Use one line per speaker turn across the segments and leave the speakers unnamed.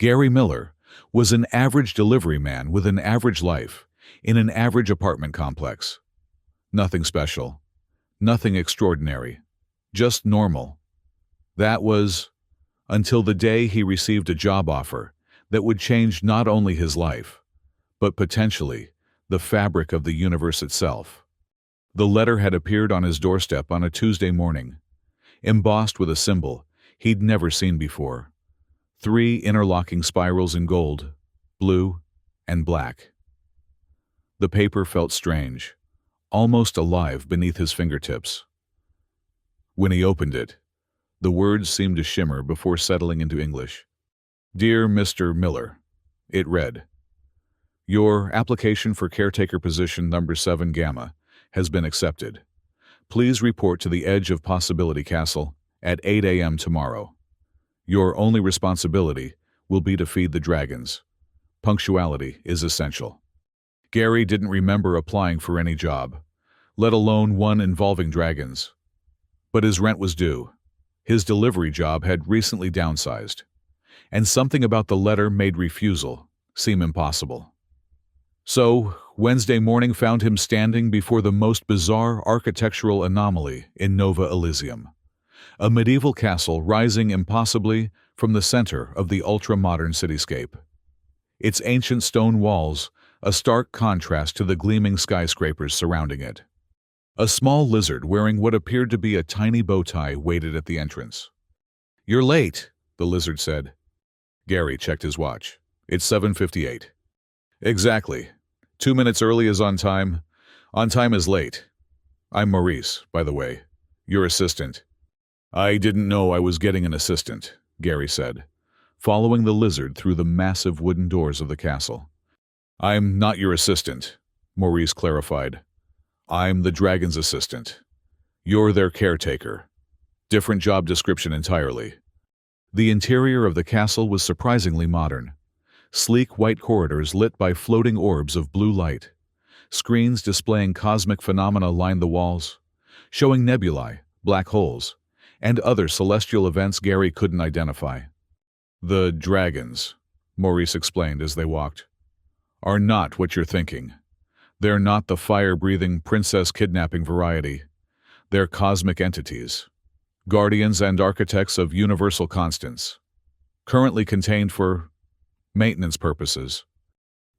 Gary Miller was an average delivery man with an average life in an average apartment complex. Nothing special, nothing extraordinary, just normal. That was until the day he received a job offer that would change not only his life, but potentially the fabric of the universe itself. The letter had appeared on his doorstep on a Tuesday morning, embossed with a symbol he'd never seen before. 3 interlocking spirals in gold, blue, and black. The paper felt strange, almost alive beneath his fingertips. When he opened it, the words seemed to shimmer before settling into English. "Dear Mr. Miller," it read, "your application for caretaker position number 7 Gamma has been accepted. Please report to the edge of Possibility Castle at 8 a.m. tomorrow. Your only responsibility will be to feed the dragons. Punctuality is essential." Gary didn't remember applying for any job, let alone one involving dragons. But his rent was due. His delivery job had recently downsized, and something about the letter made refusal seem impossible. So, Wednesday morning found him standing before the most bizarre architectural anomaly in Nova Elysium. A medieval castle rising impossibly from the center of the ultra-modern cityscape. Its ancient stone walls a stark contrast to the gleaming skyscrapers surrounding it. A small lizard wearing what appeared to be a tiny bow tie waited at the entrance. "You're late," the lizard said. Gary checked his watch. "It's 7:58. "Exactly. 2 minutes early is on time. On time is late. I'm Maurice, by the way. Your assistant." "I didn't know I was getting an assistant," Gary said, following the lizard through the massive wooden doors of the castle. "I'm not your assistant," Maurice clarified. "I'm the dragon's assistant. You're their caretaker. Different job description entirely." The interior of the castle was surprisingly modern. Sleek white corridors lit by floating orbs of blue light. Screens displaying cosmic phenomena lined the walls, showing nebulae, black holes, and other celestial events Gary couldn't identify. "The dragons," Maurice explained as they walked, "are not what you're thinking. They're not the fire-breathing princess kidnapping variety. They're cosmic entities, guardians and architects of universal constants, currently contained for maintenance purposes."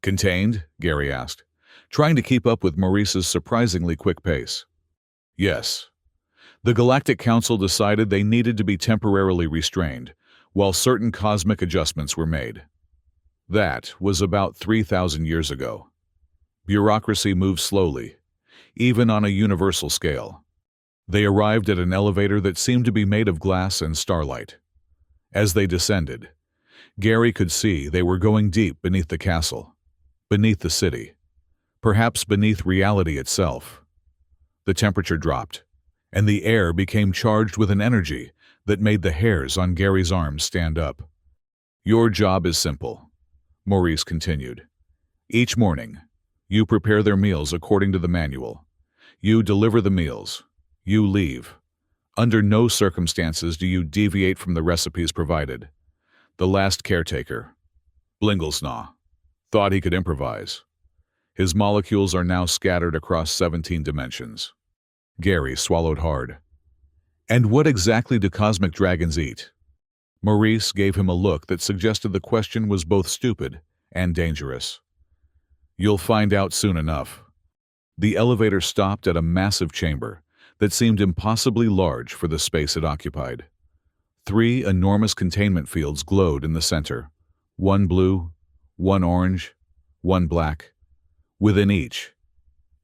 "Contained?" Gary asked, trying to keep up with Maurice's surprisingly quick pace. "Yes. The Galactic Council decided they needed to be temporarily restrained, while certain cosmic adjustments were made. That was about 3,000 years ago. Bureaucracy moves slowly, even on a universal scale. They arrived at an elevator that seemed to be made of glass and starlight. As they descended, Gary could see they were going deep beneath the castle, beneath the city, perhaps beneath reality itself. The temperature dropped, and the air became charged with an energy that made the hairs on Gary's arms stand up. "Your job is simple," Maurice continued. "Each morning, you prepare their meals according to the manual. You deliver the meals. You leave. Under no circumstances do you deviate from the recipes provided." The last caretaker, Blinglesnaw, thought he could improvise. His molecules are now scattered across 17 dimensions. Gary swallowed hard. "And what exactly do cosmic dragons eat?" Maurice gave him a look that suggested the question was both stupid and dangerous. "You'll find out soon enough." The elevator stopped at a massive chamber that seemed impossibly large for the space it occupied. 3 enormous containment fields glowed in the center, 1 blue, 1 orange, 1 black. Within each,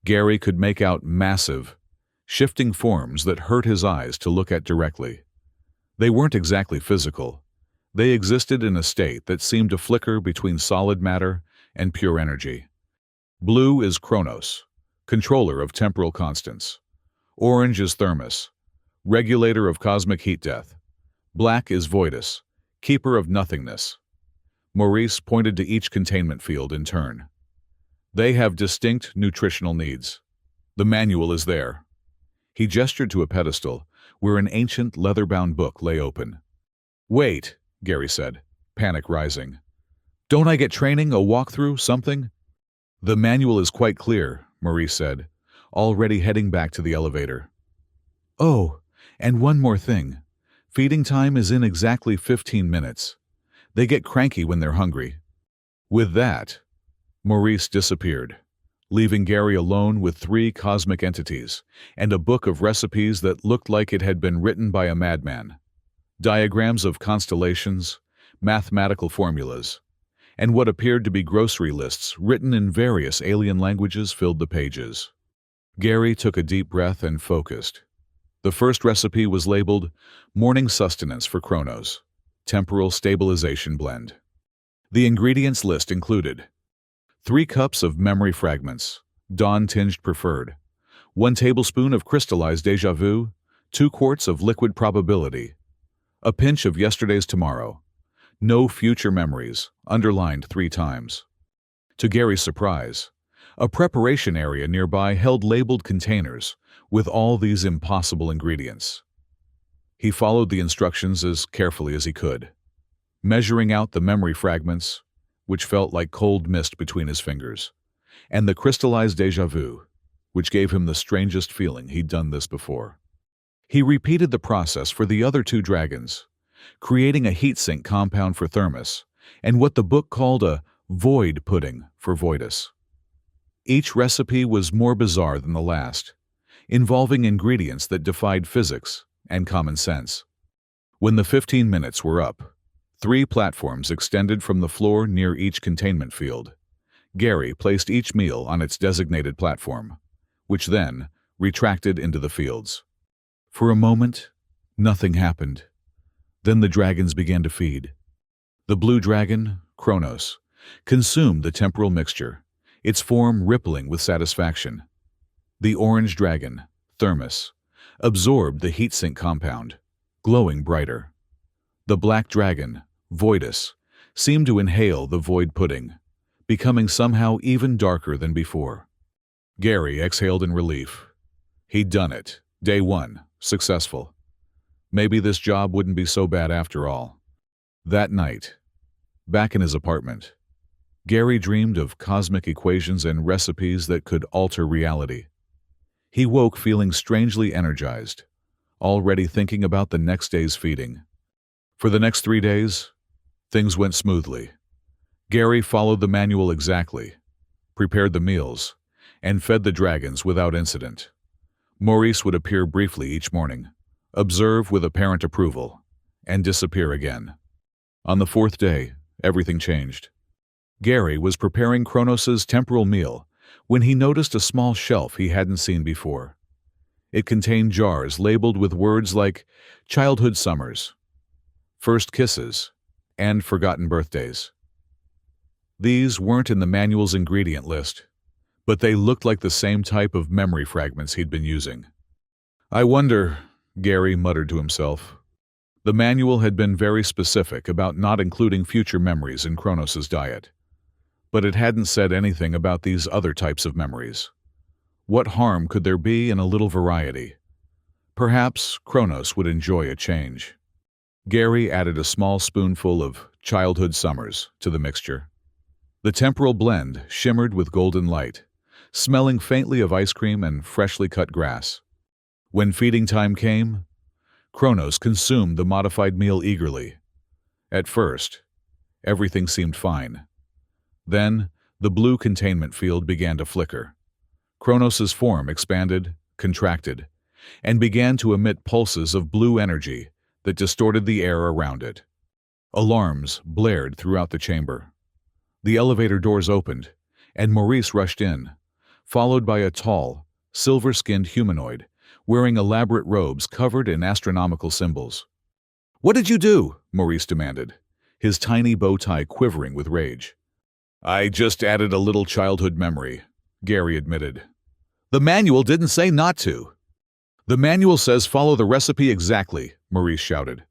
Gary could make out massive, shifting forms that hurt his eyes to look at directly. They weren't exactly physical. They existed in a state that seemed to flicker between solid matter and pure energy. Blue is Kronos, controller of temporal constants. Orange is Thermos, regulator of cosmic heat death. Black is Voidus, keeper of nothingness. Maurice pointed to each containment field in turn. They have distinct nutritional needs. The manual is there. He gestured to a pedestal where an ancient leather-bound book lay open. "Wait," Gary said, panic rising. Don't I get training, a walkthrough, something? The manual is quite clear, Maurice said, already heading back to the elevator. Oh, and one more thing. Feeding time is in exactly 15 minutes. They get cranky when they're hungry. With that, Maurice disappeared, leaving Gary alone with 3 cosmic entities and a book of recipes that looked like it had been written by a madman. Diagrams of constellations, mathematical formulas, and what appeared to be grocery lists written in various alien languages filled the pages. Gary took a deep breath and focused. The first recipe was labeled Morning Sustenance for Kronos, Temporal Stabilization Blend. The ingredients list included 3 cups of memory fragments, dawn-tinged preferred, 1 tablespoon of crystallized déjà vu, 2 quarts of liquid probability, a pinch of yesterday's tomorrow, no future memories, underlined 3 times. To Gary's surprise, a preparation area nearby held labeled containers with all these impossible ingredients. He followed the instructions as carefully as he could, measuring out the memory fragments, which felt like cold mist between his fingers, and the crystallized déjà vu, which gave him the strangest feeling he'd done this before. He repeated the process for the other 2 dragons, creating a heat-sink compound for Thermos and what the book called a void pudding for Voidus. Each recipe was more bizarre than the last, involving ingredients that defied physics and common sense. When the 15 minutes were up, 3 platforms extended from the floor near each containment field. Gary placed each meal on its designated platform, which then retracted into the fields. For a moment, nothing happened. Then the dragons began to feed. The blue dragon, Kronos, consumed the temporal mixture, its form rippling with satisfaction. The orange dragon, Thermos, absorbed the heat-sink compound, glowing brighter. The black dragon, Voidus, seemed to inhale the void pudding, becoming somehow even darker than before. Gary exhaled in relief. He'd done it. Day 1, successful. Maybe this job wouldn't be so bad after all. That night, back in his apartment, Gary dreamed of cosmic equations and recipes that could alter reality. He woke feeling strangely energized, already thinking about the next day's feeding. For the next 3 days, things went smoothly. Gary followed the manual exactly, prepared the meals, and fed the dragons without incident. Maurice would appear briefly each morning, observe with apparent approval, and disappear again. On the 4th day, everything changed. Gary was preparing Kronos's temporal meal when he noticed a small shelf he hadn't seen before. It contained jars labeled with words like childhood summers, first kisses, and forgotten birthdays. These weren't in the manual's ingredient list, but they looked like the same type of memory fragments he'd been using. I wonder, Gary muttered to himself. The manual had been very specific about not including future memories in Kronos's diet, but it hadn't said anything about these other types of memories. What harm could there be in a little variety? Perhaps Kronos would enjoy a change. Gary added a small spoonful of childhood summers to the mixture. The temporal blend shimmered with golden light, smelling faintly of ice cream and freshly cut grass. When feeding time came, Kronos consumed the modified meal eagerly. At first, everything seemed fine. Then, the blue containment field began to flicker. Kronos's form expanded, contracted, and began to emit pulses of blue energy that distorted the air around it. Alarms blared throughout the chamber. The elevator doors opened, and Maurice rushed in, followed by a tall, silver-skinned humanoid wearing elaborate robes covered in astronomical symbols. "What did you do?" Maurice demanded, his tiny bow tie quivering with rage. "I just added a little childhood memory," Gary admitted. "The manual didn't say not to." "The manual says follow the recipe exactly," Maurice shouted.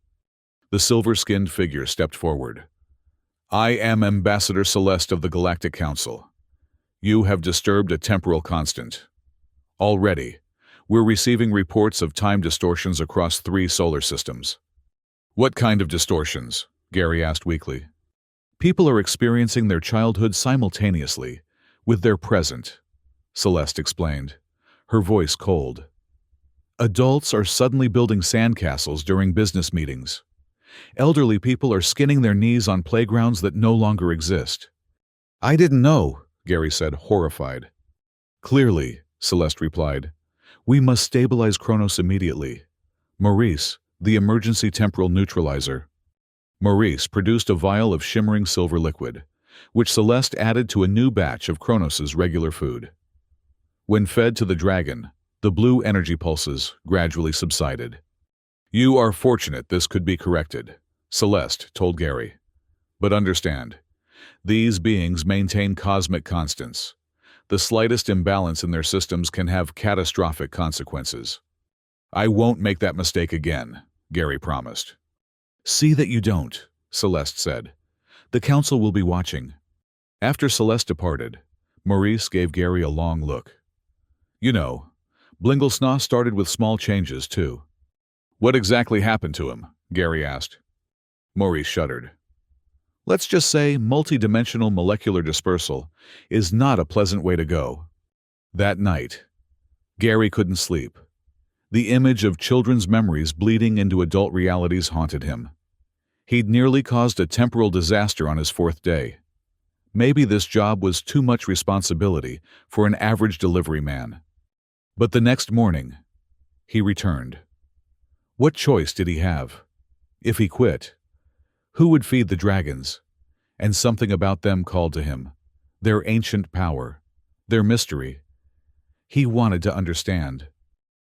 The silver-skinned figure stepped forward. "I am Ambassador Celeste of the Galactic Council. You have disturbed a temporal constant. Already, we're receiving reports of time distortions across 3 solar systems." "What kind of distortions?" Gary asked weakly. People are experiencing their childhood simultaneously with their present, Celeste explained, her voice cold. Adults are suddenly building sandcastles during business meetings. Elderly people are skinning their knees on playgrounds that no longer exist. I didn't know, Gary said, horrified. Clearly, Celeste replied. We must stabilize Kronos immediately. Maurice, the emergency temporal neutralizer. Maurice produced a vial of shimmering silver liquid, which Celeste added to a new batch of Kronos's regular food. When fed to the dragon, the blue energy pulses gradually subsided. You are fortunate this could be corrected, Celeste told Gary. But understand, these beings maintain cosmic constants. The slightest imbalance in their systems can have catastrophic consequences. I won't make that mistake again, Gary promised. See that you don't, Celeste said. The council will be watching. After Celeste departed, Maurice gave Gary a long look. You know, Blinglesnaw started with small changes, too. What exactly happened to him? Gary asked. Maurice shuddered. Let's just say multidimensional molecular dispersal is not a pleasant way to go. That night, Gary couldn't sleep. The image of children's memories bleeding into adult realities haunted him. He'd nearly caused a temporal disaster on his 4th day. Maybe this job was too much responsibility for an average delivery man. But the next morning, he returned. What choice did he have? If he quit, who would feed the dragons? And something about them called to him. Their ancient power. Their mystery. He wanted to understand.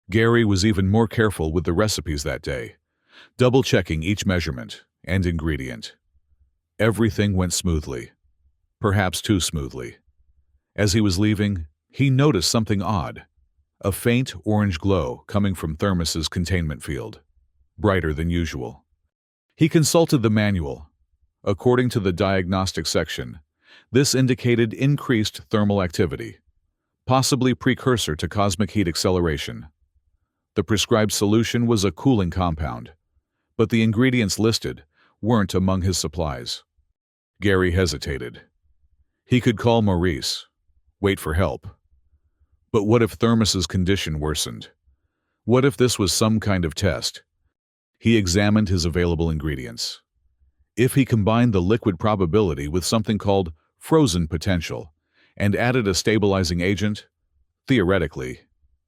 Gary was even more careful with the recipes that day, double-checking each measurement and ingredient. Everything went smoothly. Perhaps too smoothly. As he was leaving, he noticed something odd. A faint orange glow coming from Thermos's containment field, brighter than usual. He consulted the manual. According to the diagnostic section, this indicated increased thermal activity, possibly precursor to cosmic heat acceleration. The prescribed solution was a cooling compound, but the ingredients listed weren't among his supplies. Gary hesitated. He could call Maurice, wait for help. But what if Thermos's condition worsened? What if this was some kind of test? He examined his available ingredients. If he combined the liquid probability with something called frozen potential and added a stabilizing agent, theoretically,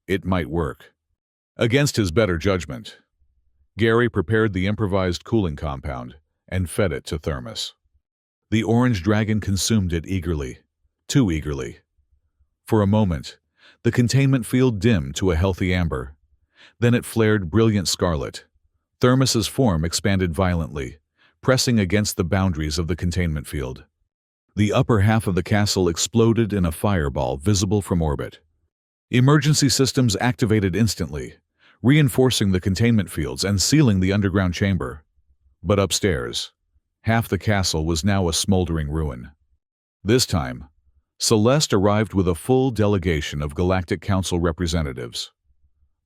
it might work. Against his better judgment, Gary prepared the improvised cooling compound and fed it to Thermos. The orange dragon consumed it eagerly, too eagerly. For a moment, the containment field dimmed to a healthy amber. Then it flared brilliant scarlet. Thermos's form expanded violently, pressing against the boundaries of the containment field. The upper half of the castle exploded in a fireball visible from orbit. Emergency systems activated instantly, reinforcing the containment fields and sealing the underground chamber. But upstairs, half the castle was now a smoldering ruin. This time, Celeste arrived with a full delegation of Galactic Council representatives.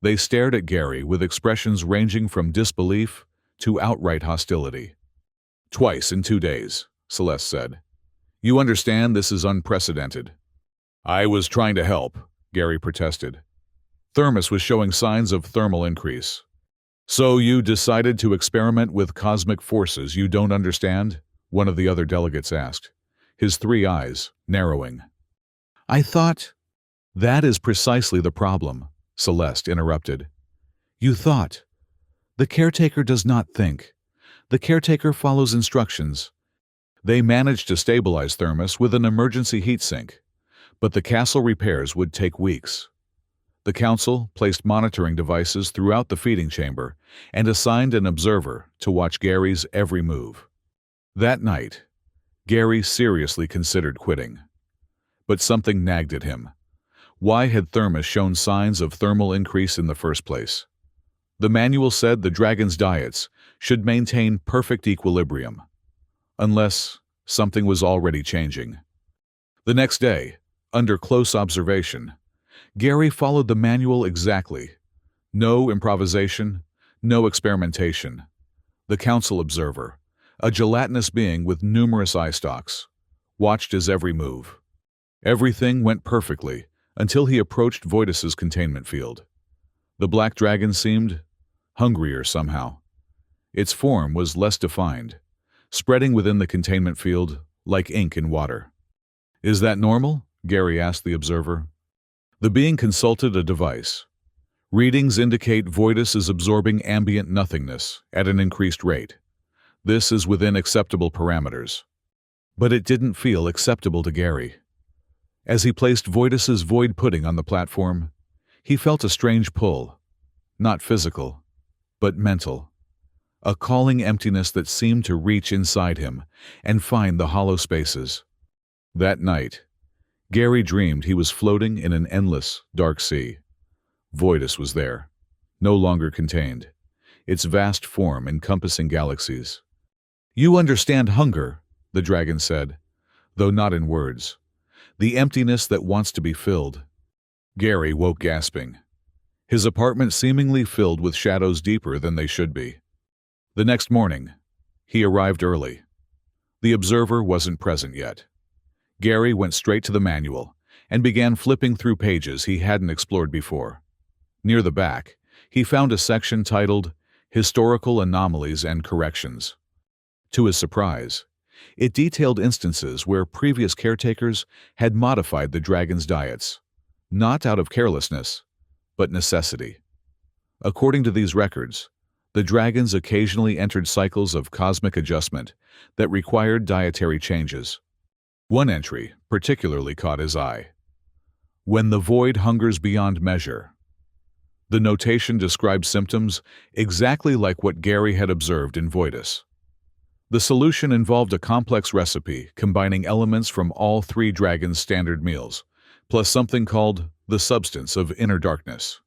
They stared at Gary with expressions ranging from disbelief to outright hostility. Twice in 2 days, Celeste said. You understand this is unprecedented. I was trying to help, Gary protested. Thermos was showing signs of thermal increase. So you decided to experiment with cosmic forces you don't understand? One of the other delegates asked, his 3 eyes narrowing. I thought... That is precisely the problem, Celeste interrupted. You thought. The caretaker does not think. The caretaker follows instructions. They managed to stabilize Thermos with an emergency heat sink, but the castle repairs would take weeks. The council placed monitoring devices throughout the feeding chamber and assigned an observer to watch Gary's every move. That night, Gary seriously considered quitting. But something nagged at him. Why had Thermos shown signs of thermal increase in the first place? The manual said the dragon's diets should maintain perfect equilibrium, unless something was already changing. The next day, under close observation, Gary followed the manual exactly. No improvisation, no experimentation. The council observer, a gelatinous being with numerous eye stalks, watched his every move. Everything went perfectly until he approached Voidus's containment field. The black dragon seemed hungrier somehow. Its form was less defined, spreading within the containment field like ink in water. "Is that normal?" Gary asked the observer. The being consulted a device. Readings indicate Voidus is absorbing ambient nothingness at an increased rate. This is within acceptable parameters. But it didn't feel acceptable to Gary. As he placed Voidus's void pudding on the platform, he felt a strange pull. Not physical, but mental. A calling emptiness that seemed to reach inside him and find the hollow spaces. That night, Gary dreamed he was floating in an endless, dark sea. Voidus was there, no longer contained, its vast form encompassing galaxies. "You understand hunger," the dragon said, though not in words. "The emptiness that wants to be filled." Gary woke gasping, his apartment seemingly filled with shadows deeper than they should be. The next morning, he arrived early. The observer wasn't present yet. Gary went straight to the manual and began flipping through pages he hadn't explored before. Near the back, he found a section titled Historical Anomalies and Corrections. To his surprise, it detailed instances where previous caretakers had modified the dragon's diets, not out of carelessness, but necessity. According to these records, the dragons occasionally entered cycles of cosmic adjustment that required dietary changes. One entry particularly caught his eye. "When the void hungers beyond measure." The notation described symptoms exactly like what Gary had observed in Voidus. The solution involved a complex recipe combining elements from all three dragons' standard meals, plus something called the substance of inner darkness.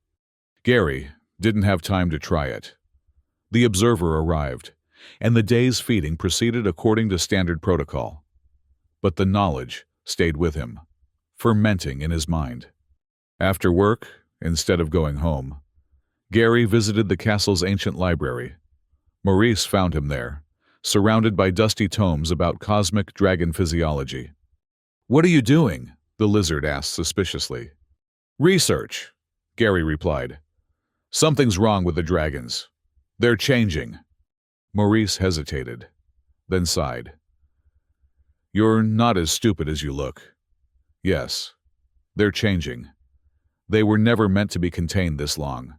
Gary didn't have time to try it. The observer arrived, and the day's feeding proceeded according to standard protocol. But the knowledge stayed with him, fermenting in his mind. After work, instead of going home, Gary visited the castle's ancient library. Maurice found him there, surrounded by dusty tomes about cosmic dragon physiology. "What are you doing?" the lizard asked suspiciously. "Research," Gary replied. "Something's wrong with the dragons. They're changing." Maurice hesitated, then sighed. "You're not as stupid as you look. Yes, they're changing. They were never meant to be contained this long.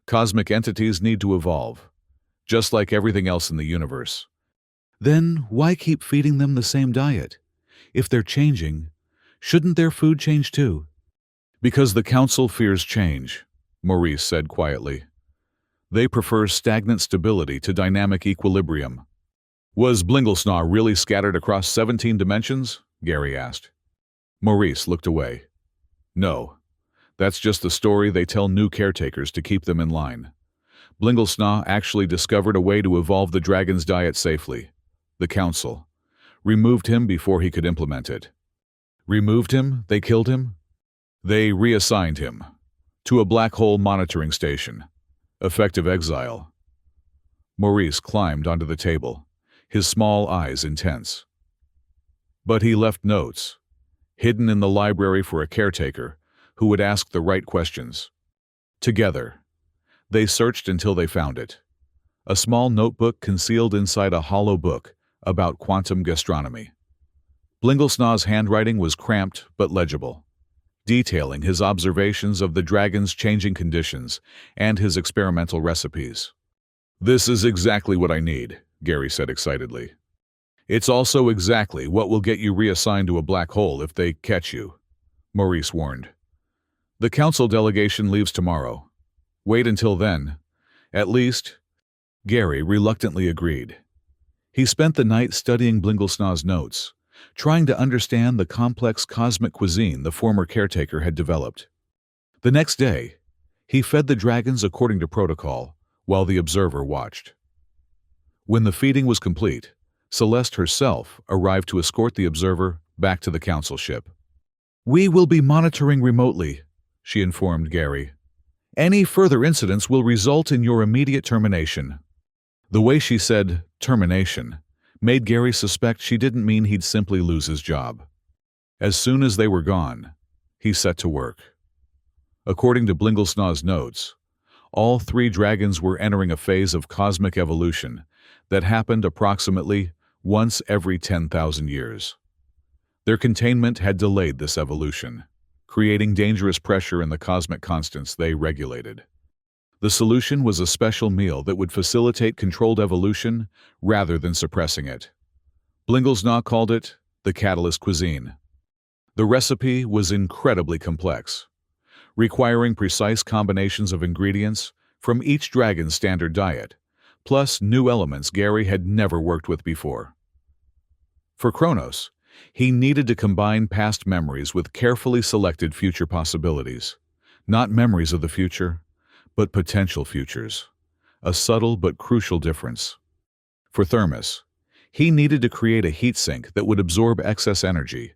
Cosmic entities need to evolve, just like everything else in the universe." "Then why keep feeding them the same diet? If they're changing, shouldn't their food change too?" "Because the Council fears change," Maurice said quietly. "They prefer stagnant stability to dynamic equilibrium." "Was Blinglesnaw really scattered across 17 dimensions?" Gary asked. Maurice looked away. "No. That's just the story they tell new caretakers to keep them in line. Blinglesnaw actually discovered a way to evolve the dragon's diet safely. The Council removed him before he could implement it." "Removed him? They killed him?" "They reassigned him to a black hole monitoring station. Effective exile." Maurice climbed onto the table, his small eyes intense. "But he left notes, hidden in the library for a caretaker who would ask the right questions." Together, they searched until they found it. A small notebook concealed inside a hollow book about quantum gastronomy. Blinglesnaw's handwriting was cramped but legible, detailing his observations of the dragon's changing conditions and his experimental recipes. "This is exactly what I need," Gary said excitedly. "It's also exactly what will get you reassigned to a black hole if they catch you," Maurice warned. "The Council delegation leaves tomorrow. Wait until then. At least," Gary reluctantly agreed. He spent the night studying Blinglesnaw's notes, trying to understand the complex cosmic cuisine the former caretaker had developed. The next day, he fed the dragons according to protocol, while the observer watched. When the feeding was complete, Celeste herself arrived to escort the observer back to the Council ship. "We will be monitoring remotely," she informed Gary. "Any further incidents will result in your immediate termination." The way she said termination made Gary suspect she didn't mean he'd simply lose his job. As soon as they were gone, he set to work. According to Blinglesnaw's notes, all three dragons were entering a phase of cosmic evolution that happened approximately once every 10,000 years. Their containment had delayed this evolution, creating dangerous pressure in the cosmic constants they regulated. The solution was a special meal that would facilitate controlled evolution rather than suppressing it. Blinglesnaw called it the catalyst cuisine. The recipe was incredibly complex, requiring precise combinations of ingredients from each dragon's standard diet, plus new elements Gary had never worked with before. For Kronos, he needed to combine past memories with carefully selected future possibilities. Not memories of the future, but potential futures. A subtle but crucial difference. For Thermos, he needed to create a heat sink that would absorb excess energy,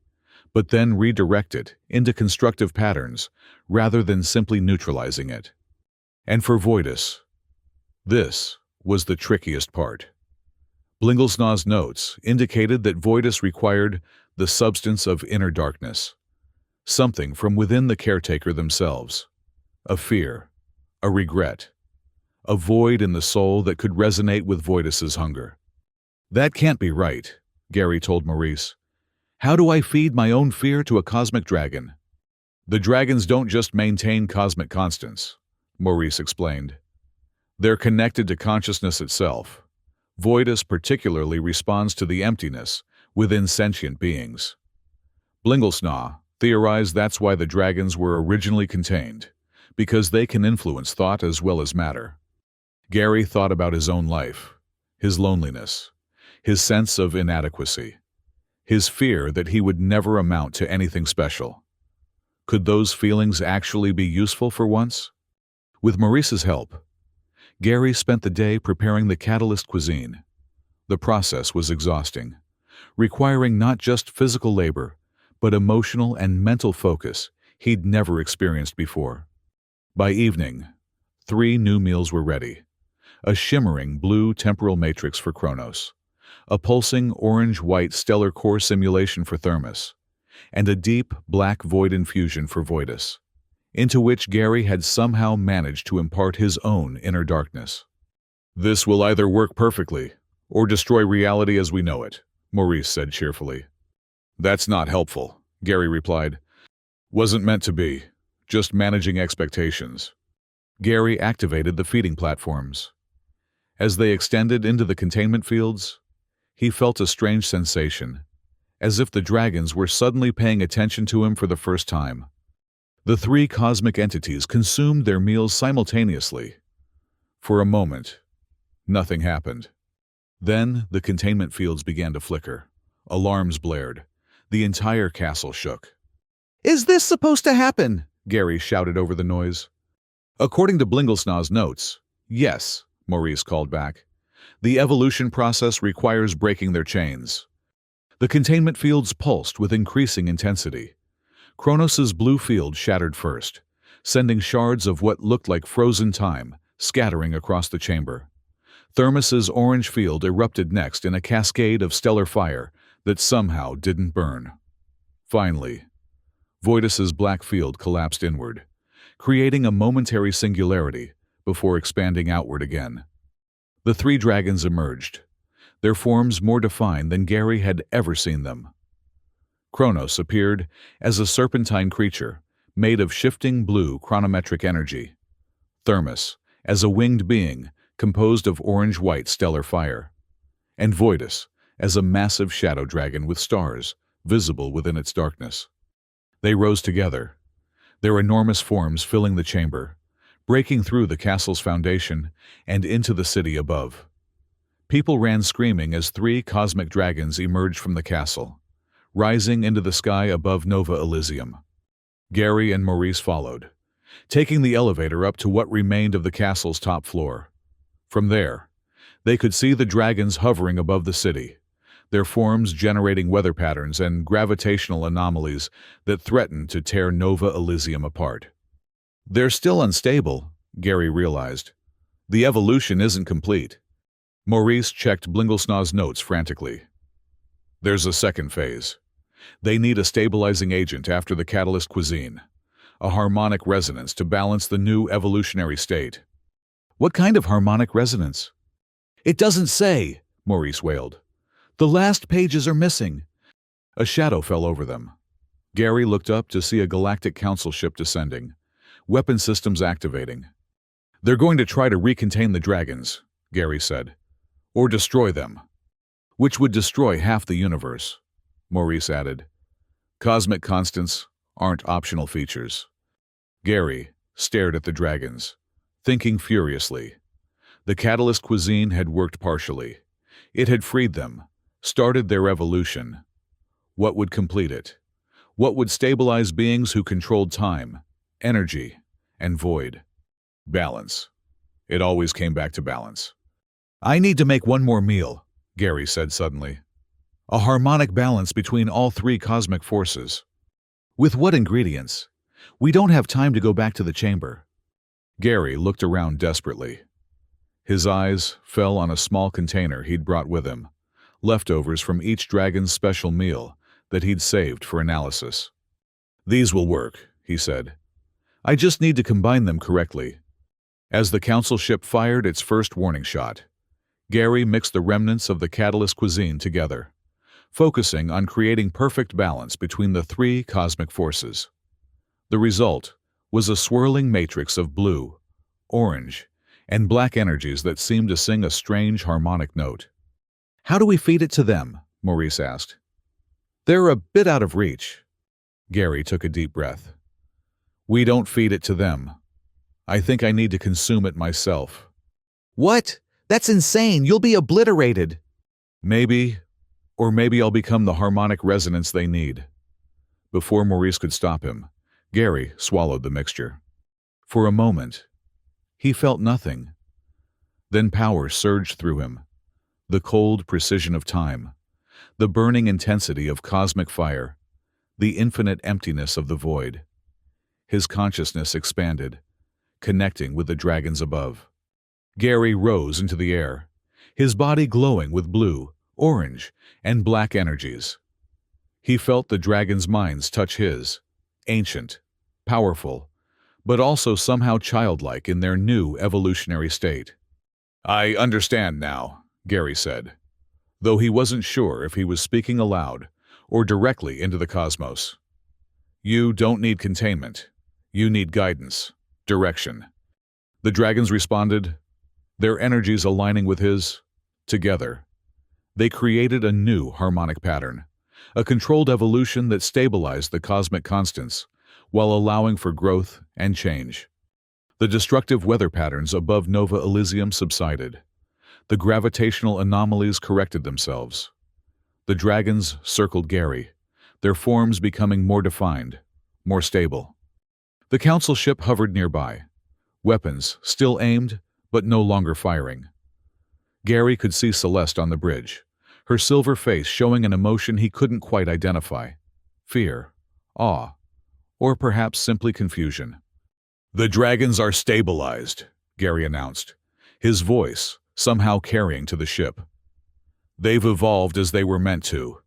but then redirect it into constructive patterns rather than simply neutralizing it. And for Voidus, this was the trickiest part. Blinglesnaw's notes indicated that Voidus required the substance of inner darkness, something from within the caretaker themselves, a fear, a regret, a void in the soul that could resonate with Voidus's hunger. That can't be right, Gary told Maurice. How do I feed my own fear to a cosmic dragon? The dragons don't just maintain cosmic constants, Maurice explained. They're connected to consciousness itself. Voidus particularly responds to the emptiness within sentient beings. Blinglesnaw theorized that's why the dragons were originally contained, because they can influence thought as well as matter. Gary thought about his own life, his loneliness, his sense of inadequacy, his fear that he would never amount to anything special. Could those feelings actually be useful for once? With Maurice's help, Gary spent the day preparing the catalyst cuisine. The process was exhausting, requiring not just physical labor, but emotional and mental focus he'd never experienced before. By evening, 3 new meals were ready. A shimmering blue temporal matrix for Kronos, a pulsing orange-white stellar core simulation for Thermos, and a deep black void infusion for Voidus, into which Gary had somehow managed to impart his own inner darkness. This will either work perfectly or destroy reality as we know it, Maurice said cheerfully. That's not helpful, Gary replied. Wasn't meant to be, just managing expectations. Gary activated the feeding platforms. As they extended into the containment fields, he felt a strange sensation, as if the dragons were suddenly paying attention to him for the first time. The 3 cosmic entities consumed their meals simultaneously. For a moment, nothing happened. Then the containment fields began to flicker. Alarms blared. The entire castle shook. "Is this supposed to happen?" Gary shouted over the noise. According to Blinglesnaw's notes, yes, Maurice called back. The evolution process requires breaking their chains. The containment fields pulsed with increasing intensity. Kronos's blue field shattered first, sending shards of what looked like frozen time scattering across the chamber. Thermos's orange field erupted next in a cascade of stellar fire that somehow didn't burn. Finally, Voidus's black field collapsed inward, creating a momentary singularity before expanding outward again. The 3 dragons emerged, their forms more defined than Gary had ever seen them. Kronos appeared as a serpentine creature made of shifting blue chronometric energy. Thermos as a winged being composed of orange-white stellar fire. And Voidus as a massive shadow dragon with stars visible within its darkness. They rose together, their enormous forms filling the chamber, breaking through the castle's foundation and into the city above. People ran screaming as 3 cosmic dragons emerged from the castle, rising into the sky above Nova Elysium. Gary and Maurice followed, taking the elevator up to what remained of the castle's top floor. From there, they could see the dragons hovering above the city, their forms generating weather patterns and gravitational anomalies that threatened to tear Nova Elysium apart. They're still unstable, Gary realized. The evolution isn't complete. Maurice checked Blinglesnaw's notes frantically. There's a second phase. They need a stabilizing agent after the catalyst cuisine, a harmonic resonance to balance the new evolutionary state. What kind of harmonic resonance? It doesn't say, Maurice wailed. The last pages are missing. A shadow fell over them. Gary looked up to see a galactic council ship descending, weapon systems activating. They're going to try to recontain the dragons, Gary said, or destroy them, which would destroy half the universe, Maurice added. Cosmic constants aren't optional features. Gary stared at the dragons, thinking furiously. The catalyst cuisine had worked partially. It had freed them, started their evolution. What would complete it? What would stabilize beings who controlled time, energy, and void? Balance. It always came back to balance. I need to make one more meal, Gary said suddenly. A harmonic balance between all three cosmic forces. With what ingredients? We don't have time to go back to the chamber. Gary looked around desperately. His eyes fell on a small container he'd brought with him, leftovers from each dragon's special meal that he'd saved for analysis. These will work, he said. I just need to combine them correctly. As the council ship fired its first warning shot, Gary mixed the remnants of the catalyst cuisine together, focusing on creating perfect balance between the three cosmic forces. The result was a swirling matrix of blue, orange, and black energies that seemed to sing a strange harmonic note. How do we feed it to them? Maurice asked. They're a bit out of reach. Gary took a deep breath. We don't feed it to them. I think I need to consume it myself. What? That's insane. You'll be obliterated. Maybe, or maybe I'll become the harmonic resonance they need. Before Maurice could stop him, Gary swallowed the mixture. For a moment, he felt nothing. Then power surged through him. The cold precision of time, the burning intensity of cosmic fire, the infinite emptiness of the void. His consciousness expanded, connecting with the dragons above. Gary rose into the air, his body glowing with blue, orange, and black energies. He felt the dragons' minds touch his, ancient, powerful, but also somehow childlike in their new evolutionary state. I understand now, Gary said, though he wasn't sure if he was speaking aloud or directly into the cosmos. You don't need containment. You need guidance, direction. The dragons responded, their energies aligning with his. Together, they created a new harmonic pattern, a controlled evolution that stabilized the cosmic constants while allowing for growth and change. The destructive weather patterns above Nova Elysium subsided. The gravitational anomalies corrected themselves. The dragons circled Gary, their forms becoming more defined, more stable. The council ship hovered nearby, weapons still aimed but no longer firing. Gary could see Celeste on the bridge, her silver face showing an emotion he couldn't quite identify. Fear, awe, or perhaps simply confusion. The dragons are stabilized, Gary announced, his voice somehow carrying to the ship. They've evolved as they were meant to,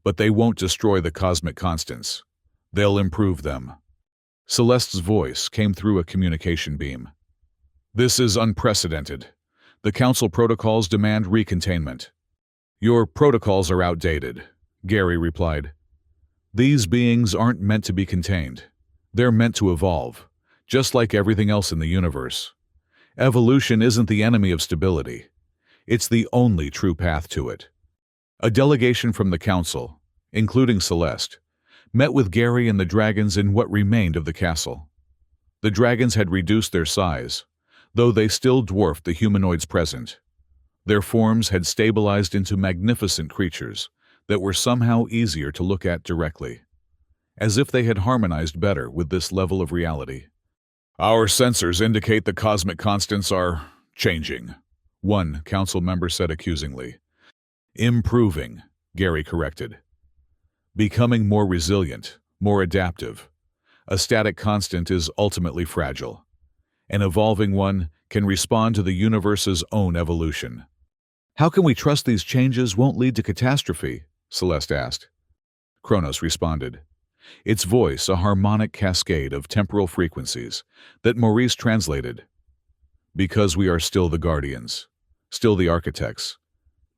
but they won't destroy the cosmic constants. They'll improve them. Celeste's voice came through a communication beam. This is unprecedented. The council protocols demand recontainment. Your protocols are outdated, Gary replied. These beings aren't meant to be contained. They're meant to evolve, just like everything else in the universe. Evolution isn't the enemy of stability. It's the only true path to it. A delegation from the council, including Celeste, met with Gary and the dragons in what remained of the castle. The dragons had reduced their size, though they still dwarfed the humanoids present. Their forms had stabilized into magnificent creatures that were somehow easier to look at directly, as if they had harmonized better with this level of reality. Our sensors indicate the cosmic constants are changing, one council member said accusingly. Improving, Gary corrected. Becoming more resilient, more adaptive. A static constant is ultimately fragile. An evolving one can respond to the universe's own evolution. How can we trust these changes won't lead to catastrophe? Celeste asked. Kronos responded, its voice a harmonic cascade of temporal frequencies that Maurice translated. Because we are still the guardians, still the architects.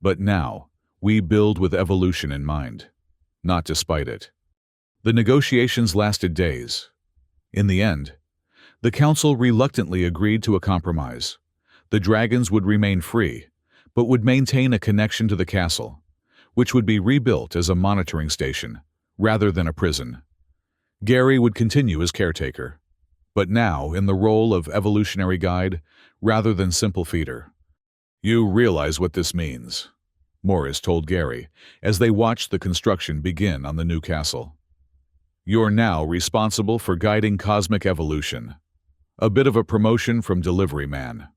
But now, we build with evolution in mind, not despite it. The negotiations lasted days. In the end, the council reluctantly agreed to a compromise. The dragons would remain free, but would maintain a connection to the castle, which would be rebuilt as a monitoring station, rather than a prison. Gary would continue as caretaker, but now in the role of evolutionary guide rather than simple feeder. You realize what this means, Morris told Gary as they watched the construction begin on the new castle. You're now responsible for guiding cosmic evolution. A bit of a promotion from delivery man.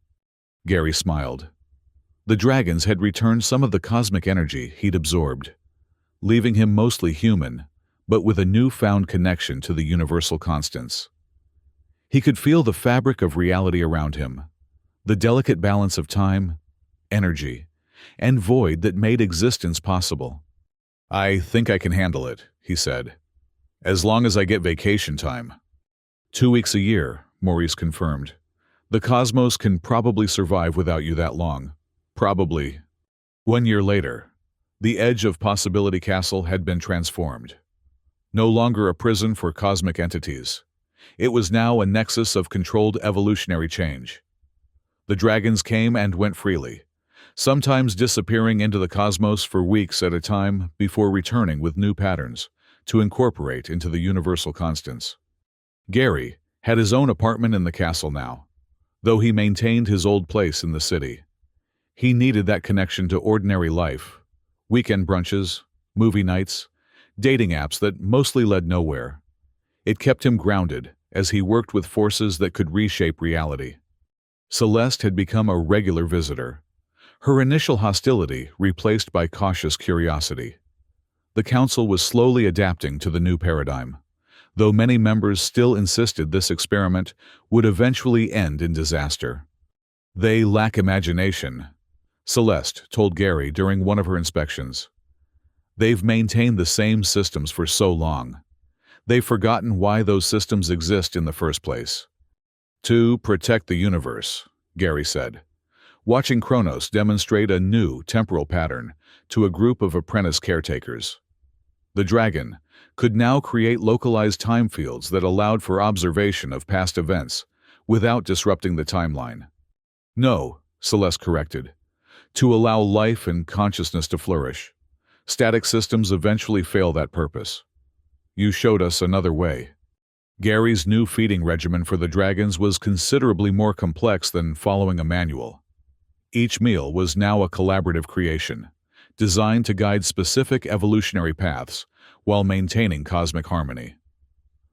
Gary smiled. The dragons had returned some of the cosmic energy he'd absorbed, leaving him mostly human, but with a newfound connection to the universal constants. He could feel the fabric of reality around him, the delicate balance of time, energy, and void that made existence possible. I think I can handle it, he said, as long as I get vacation time. 2 weeks a year, Maurice confirmed. The cosmos can probably survive without you that long. Probably. 1 year later, the edge of Possibility Castle had been transformed. No longer a prison for cosmic entities. It was now a nexus of controlled evolutionary change. The dragons came and went freely, sometimes disappearing into the cosmos for weeks at a time before returning with new patterns to incorporate into the universal constants. Gary had his own apartment in the castle now, though he maintained his old place in the city. He needed that connection to ordinary life, weekend brunches, movie nights, dating apps that mostly led nowhere. It kept him grounded as he worked with forces that could reshape reality. Celeste had become a regular visitor, her initial hostility replaced by cautious curiosity. The council was slowly adapting to the new paradigm, though many members still insisted this experiment would eventually end in disaster. They lack imagination, Celeste told Gary during one of her inspections. They've maintained the same systems for so long. They've forgotten why those systems exist in the first place. To protect the universe, Gary said, watching Kronos demonstrate a new temporal pattern to a group of apprentice caretakers. The dragon could now create localized time fields that allowed for observation of past events without disrupting the timeline. No, Celeste corrected, to allow life and consciousness to flourish. Static systems eventually fail that purpose. You showed us another way. Gary's new feeding regimen for the dragons was considerably more complex than following a manual. Each meal was now a collaborative creation, designed to guide specific evolutionary paths while maintaining cosmic harmony.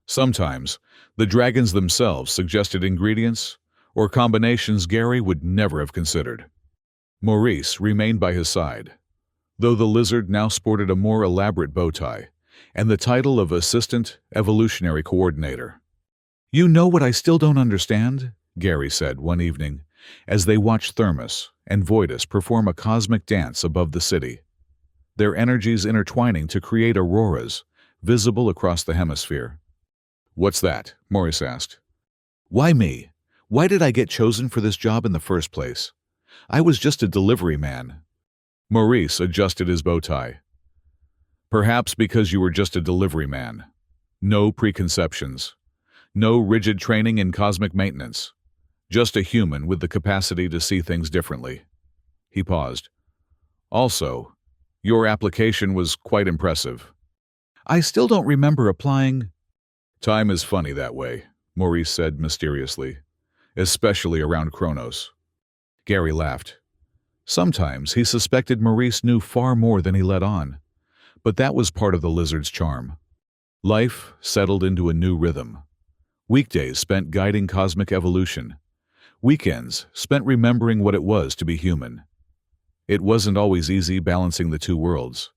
Sometimes, the dragons themselves suggested ingredients or combinations Gary would never have considered. Maurice remained by his side, though the lizard now sported a more elaborate bow tie and the title of Assistant Evolutionary Coordinator. You know what I still don't understand? Gary said one evening as they watched Thermos and Voidus perform a cosmic dance above the city, their energies intertwining to create auroras visible across the hemisphere. What's that? Maurice asked. Why me? Why did I get chosen for this job in the first place? I was just a delivery man. Maurice adjusted his bow tie. Perhaps because you were just a delivery man. No preconceptions. No rigid training in cosmic maintenance. Just a human with the capacity to see things differently. He paused. Also, your application was quite impressive. I still don't remember applying. Time is funny that way, Maurice said mysteriously, especially around Kronos. Gary laughed. Sometimes he suspected Maurice knew far more than he let on, but that was part of the lizard's charm. Life settled into a new rhythm. Weekdays spent guiding cosmic evolution. Weekends spent remembering what it was to be human. It wasn't always easy balancing the two worlds,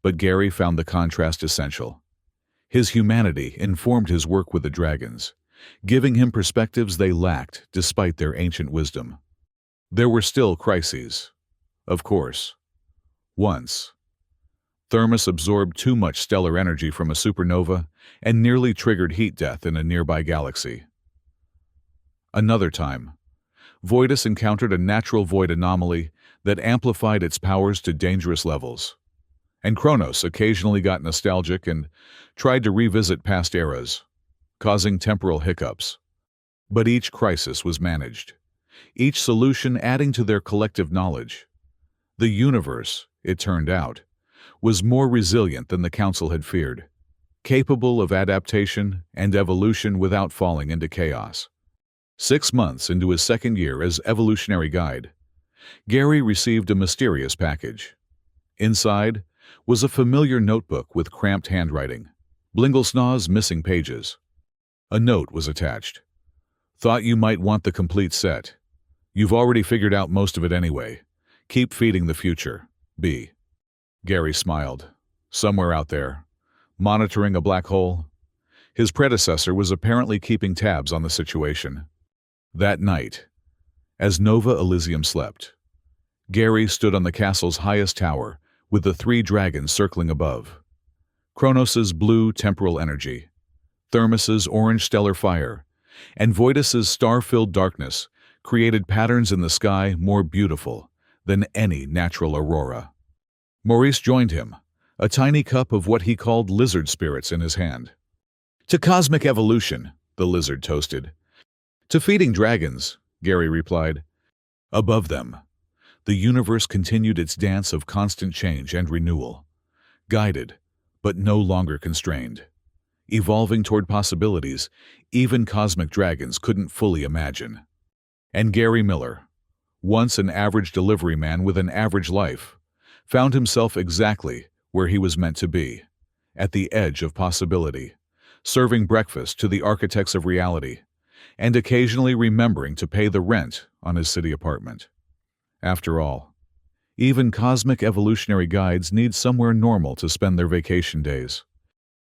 but Gary found the contrast essential. His humanity informed his work with the dragons, giving him perspectives they lacked despite their ancient wisdom. There were still crises. Of course. Once, Thermos absorbed too much stellar energy from a supernova and nearly triggered heat death in a nearby galaxy. Another time, Voidus encountered a natural void anomaly that amplified its powers to dangerous levels. And Kronos occasionally got nostalgic and tried to revisit past eras, causing temporal hiccups. But each crisis was managed, each solution adding to their collective knowledge. The universe, it turned out, was more resilient than the Council had feared, capable of adaptation and evolution without falling into chaos. 6 months into his second year as evolutionary guide, Gary received a mysterious package. Inside was a familiar notebook with cramped handwriting, Blinglesnaw's missing pages. A note was attached. Thought you might want the complete set. You've already figured out most of it anyway. Keep feeding the future, B. Gary smiled. Somewhere out there, monitoring a black hole. His predecessor was apparently keeping tabs on the situation. That night, as Nova Elysium slept, Gary stood on the castle's highest tower with the 3 dragons circling above. Kronos's blue temporal energy, Thermos's orange stellar fire, and Voidus's star-filled darkness created patterns in the sky more beautiful than any natural aurora. Maurice joined him, a tiny cup of what he called lizard spirits in his hand. "To cosmic evolution," the lizard toasted. "To feeding dragons," Gary replied. Above them, the universe continued its dance of constant change and renewal, guided but no longer constrained, evolving toward possibilities even cosmic dragons couldn't fully imagine. And Gary Miller, once an average delivery man with an average life, found himself exactly where he was meant to be, at the edge of possibility, serving breakfast to the architects of reality, and occasionally remembering to pay the rent on his city apartment. After all, even cosmic evolutionary guides need somewhere normal to spend their vacation days.